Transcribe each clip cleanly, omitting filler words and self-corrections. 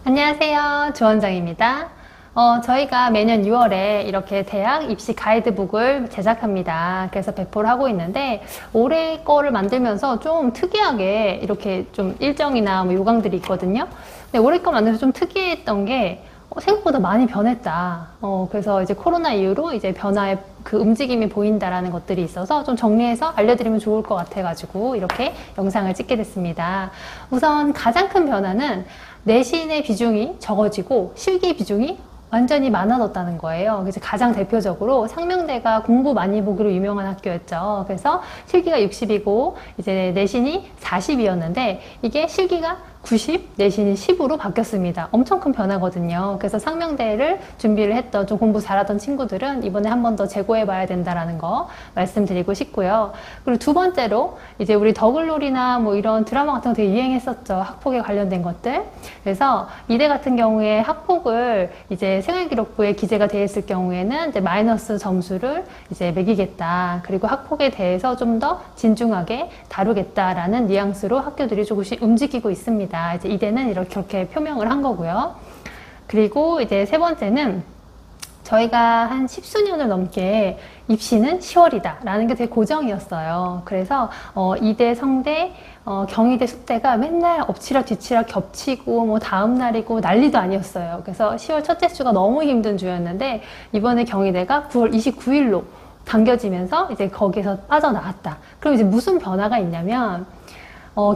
안녕하세요. 조원장입니다. 저희가 매년 6월에 이렇게 대학 입시 가이드북을 제작합니다. 그래서 배포를 하고 있는데 올해 거를 만들면서 좀 특이하게 이렇게 좀 일정이나 뭐 요강들이 있거든요. 근데 올해 거 만들면서 좀 특이했던 게 생각보다 많이 변했다. 그래서 이제 코로나 이후로 이제 변화의 그 움직임이 보인다라는 것들이 있어서 좀 정리해서 알려드리면 좋을 것 같아가지고 이렇게 영상을 찍게 됐습니다. 우선 가장 큰 변화는 내신의 비중이 적어지고 실기 비중이 완전히 많아졌다는 거예요. 그래서 가장 대표적으로 상명대가 공부 많이 보기로 유명한 학교였죠. 그래서 실기가 60이고 이제 내신이 40이었는데 이게 실기가 90, 내신이 10으로 바뀌었습니다. 엄청 큰 변화거든요. 그래서 상명대를 준비를 했던 좀 공부 잘하던 친구들은 이번에 한 번 더 재고해 봐야 된다라는 거 말씀드리고 싶고요. 그리고 두 번째로 이제 우리 더글로리나 뭐 이런 드라마 같은 거 되게 유행했었죠. 학폭에 관련된 것들. 그래서 이대 같은 경우에 학폭을 이제 생활기록부에 기재가 되어 있을 경우에는 이제 마이너스 점수를 이제 매기겠다. 그리고 학폭에 대해서 좀 더 진중하게 다루겠다라는 뉘앙스로 학교들이 조금씩 움직이고 있습니다. 이제 이대는 이렇게 표명을 한 거고요. 그리고 이제 세 번째는 저희가 한 십수년을 넘게 입시는 10월이다 라는 게 되게 고정이었어요. 그래서 이대, 성대, 경희대, 숙대가 맨날 엎치락 뒤치락 겹치고 뭐 다음 날이고 난리도 아니었어요. 그래서 10월 첫째 주가 너무 힘든 주였는데 이번에 경희대가 9월 29일로 당겨지면서 이제 거기에서 빠져나왔다. 그럼 이제 무슨 변화가 있냐면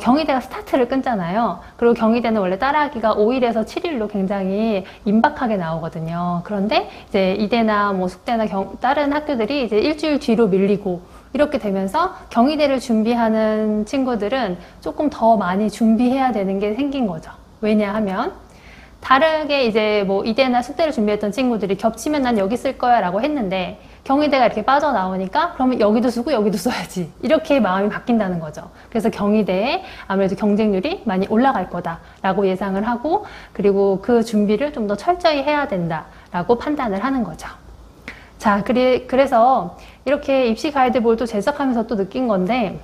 경희대가 스타트를 끊잖아요. 그리고 경희대는 원래 따라하기가 5일에서 7일로 굉장히 임박하게 나오거든요. 그런데 이제 이대나 뭐 숙대나 다른 학교들이 이제 일주일 뒤로 밀리고 이렇게 되면서 경희대를 준비하는 친구들은 조금 더 많이 준비해야 되는 게 생긴 거죠. 왜냐하면 다르게 이제 뭐 이대나 숙대를 준비했던 친구들이 겹치면 난 여기 쓸 거야 라고 했는데 경희대가 이렇게 빠져나오니까 그러면 여기도 쓰고 여기도 써야지 이렇게 마음이 바뀐다는 거죠. 그래서 경희대에 아무래도 경쟁률이 많이 올라갈 거다라고 예상을 하고 그리고 그 준비를 좀 더 철저히 해야 된다라고 판단을 하는 거죠. 자, 그래서 이렇게 입시 가이드볼도 제작하면서 또 느낀 건데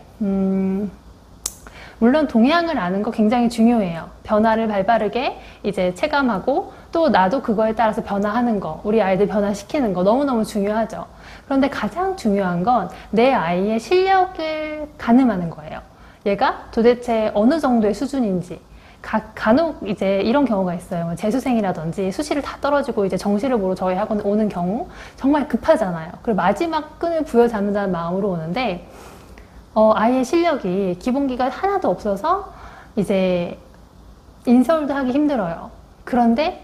물론 동향을 아는 거 굉장히 중요해요. 변화를 발빠르게 이제 체감하고 또 나도 그거에 따라서 변화하는 거, 우리 아이들 변화시키는 거 너무너무 중요하죠. 그런데 가장 중요한 건 내 아이의 실력을 가늠하는 거예요. 얘가 도대체 어느 정도의 수준인지. 간혹 이제 이런 경우가 있어요. 재수생이라든지 수시를 다 떨어지고 이제 정시를 보러 저희 학원 오는 경우 정말 급하잖아요. 그리고 마지막 끈을 부여잡는다는 마음으로 오는데 아이의 실력이 기본기가 하나도 없어서 이제 인서울도 하기 힘들어요. 그런데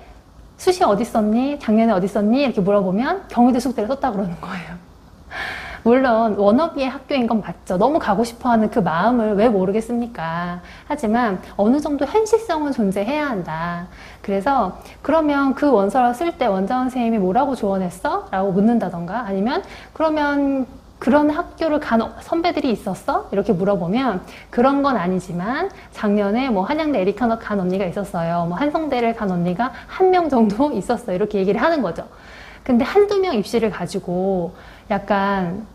수시 어디 썼니? 작년에 어디 썼니? 이렇게 물어보면 경희대 숙대를 썼다 그러는 거예요. 물론 워너비의 학교인 건 맞죠. 너무 가고 싶어하는 그 마음을 왜 모르겠습니까? 하지만 어느 정도 현실성은 존재해야 한다. 그래서 그러면 그 원서를 쓸 때 원장원 선생님이 뭐라고 조언했어? 라고 묻는다던가 아니면 그러면 그런 학교를 간 선배들이 있었어? 이렇게 물어보면 그런 건 아니지만 작년에 뭐 한양대 에리카 간 언니가 있었어요. 뭐 한성대를 간 언니가 한 명 정도 있었어요. 이렇게 얘기를 하는 거죠. 근데 한두 명 입시를 가지고 약간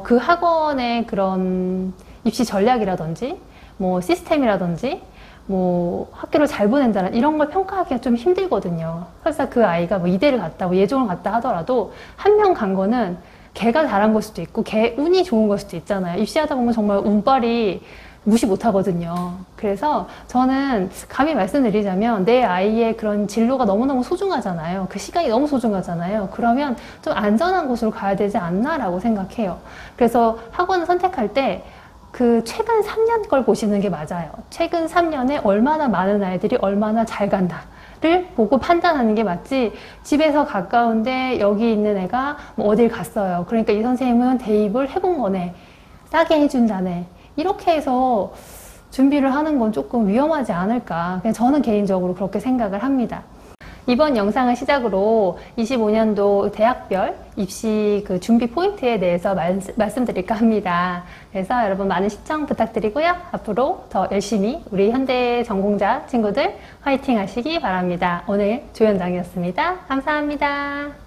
그 학원의 그런 입시 전략이라든지 뭐 시스템이라든지 뭐 학교를 잘 보낸다는 이런 걸 평가하기가 좀 힘들거든요. 그래서 그 아이가 뭐 이대를 갔다 뭐 예종을 갔다 하더라도 한 명 간 거는 걔가 잘한 걸 수도 있고 걔 운이 좋은 걸 수도 있잖아요. 입시하다 보면 정말 운빨이 무시 못 하거든요. 그래서 저는 감히 말씀드리자면 내 아이의 그런 진로가 너무너무 소중하잖아요. 그 시간이 너무 소중하잖아요. 그러면 좀 안전한 곳으로 가야 되지 않나라고 생각해요. 그래서 학원을 선택할 때 그 최근 3년 걸 보시는 게 맞아요. 최근 3년에 얼마나 많은 아이들이 얼마나 잘 간다. 를 보고 판단하는 게 맞지 집에서 가까운데 여기 있는 애가 뭐 어딜 갔어요. 그러니까 이 선생님은 대입을 해본 거네. 싸게 해준다네. 이렇게 해서 준비를 하는 건 조금 위험하지 않을까. 그냥 저는 개인적으로 그렇게 생각을 합니다. 이번 영상을 시작으로 25년도 대학별 입시 그 준비 포인트에 대해서 말씀드릴까 합니다. 그래서 여러분 많은 시청 부탁드리고요. 앞으로 더 열심히 우리 현대 전공자 친구들 화이팅 하시기 바랍니다. 오늘 조연장이었습니다. 감사합니다.